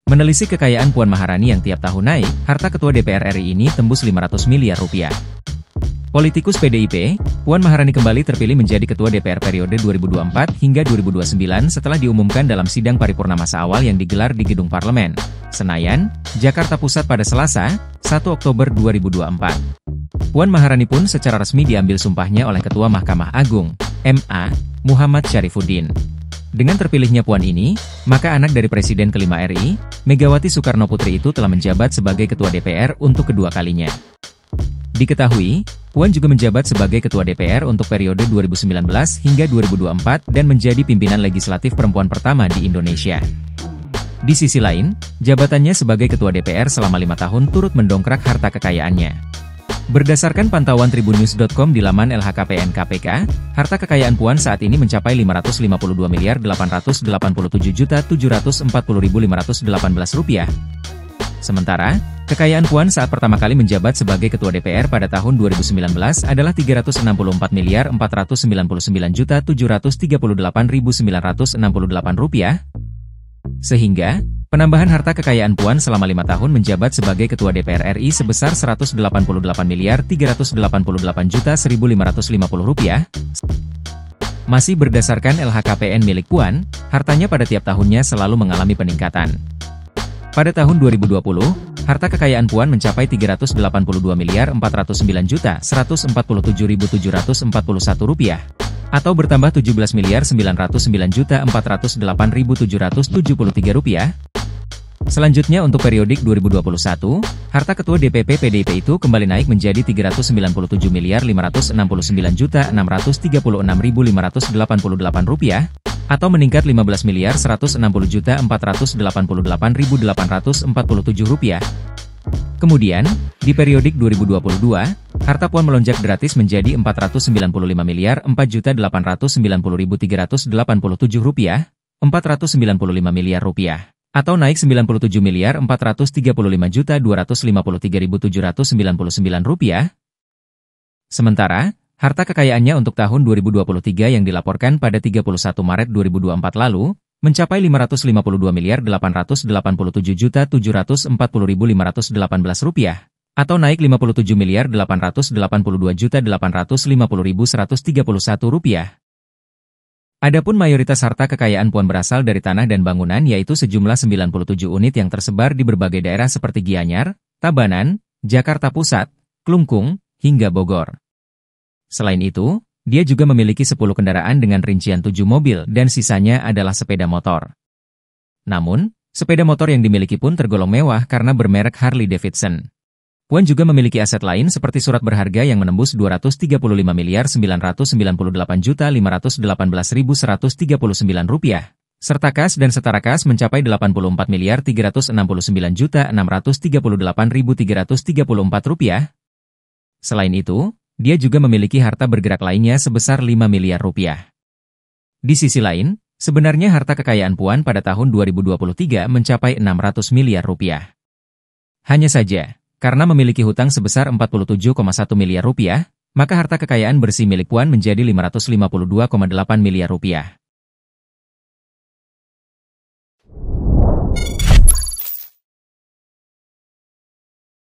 Menelisik kekayaan Puan Maharani yang tiap tahun naik, harta Ketua DPR RI ini tembus 500 miliar rupiah. Politikus PDIP, Puan Maharani kembali terpilih menjadi Ketua DPR periode 2024 hingga 2029 setelah diumumkan dalam sidang paripurna masa awal yang digelar di Gedung Parlemen, Senayan, Jakarta Pusat pada Selasa, 1 Oktober 2024. Puan Maharani pun secara resmi diambil sumpahnya oleh Ketua Mahkamah Agung, MA, Muhammad Syarifuddin. Dengan terpilihnya Puan ini, maka anak dari Presiden kelima RI, Megawati Soekarno Putri itu telah menjabat sebagai Ketua DPR untuk kedua kalinya. Diketahui, Puan juga menjabat sebagai Ketua DPR untuk periode 2019 hingga 2024 dan menjadi pimpinan legislatif perempuan pertama di Indonesia. Di sisi lain, jabatannya sebagai Ketua DPR selama 5 tahun turut mendongkrak harta kekayaannya. Berdasarkan pantauan tribunnews.com di laman LHKPN KPK, harta kekayaan Puan saat ini mencapai 552.887.740.518 rupiah. Sementara, kekayaan Puan saat pertama kali menjabat sebagai Ketua DPR pada tahun 2019 adalah 364.499.738.968 rupiah. Sehingga, penambahan harta kekayaan Puan selama 5 tahun menjabat sebagai Ketua DPR RI sebesar 188.388.1.550 rupiah. Masih berdasarkan LHKPN milik Puan, hartanya pada tiap tahunnya selalu mengalami peningkatan. Pada tahun 2020, harta kekayaan Puan mencapai 382.147.147.741 rupiah, atau bertambah 17.909.408.773 rupiah. Selanjutnya untuk periodik 2021, harta Ketua DPP PDIP itu kembali naik menjadi 397.569.636.588 rupiah, atau meningkat 15.160.488.847 rupiah. Kemudian, di periodik 2022, harta Puan melonjak gratis menjadi 495.489.387 rupiah, 495 miliar rupiah, atau naik 97.435.253.799 rupiah. Sementara, harta kekayaannya untuk tahun 2023 yang dilaporkan pada 31 Maret 2024 lalu, mencapai 557.887.740.518 rupiah, atau naik 57.882.850.131 rupiah. Adapun mayoritas harta kekayaan Puan berasal dari tanah dan bangunan yaitu sejumlah 97 unit yang tersebar di berbagai daerah seperti Gianyar, Tabanan, Jakarta Pusat, Klungkung, hingga Bogor. Selain itu, dia juga memiliki 10 kendaraan dengan rincian 7 mobil dan sisanya adalah sepeda motor. Namun, sepeda motor yang dimiliki pun tergolong mewah karena bermerek Harley Davidson. Puan juga memiliki aset lain seperti surat berharga yang menembus 235.998.518.139 rupiah, serta kas dan setara kas mencapai 84.369.638.334 rupiah. Selain itu, dia juga memiliki harta bergerak lainnya sebesar 5 miliar rupiah. Di sisi lain, sebenarnya harta kekayaan Puan pada tahun 2023 mencapai 600 miliar rupiah. Hanya saja, karena memiliki hutang sebesar 47,1 miliar rupiah, maka harta kekayaan bersih milik Puan menjadi 552,8 miliar rupiah.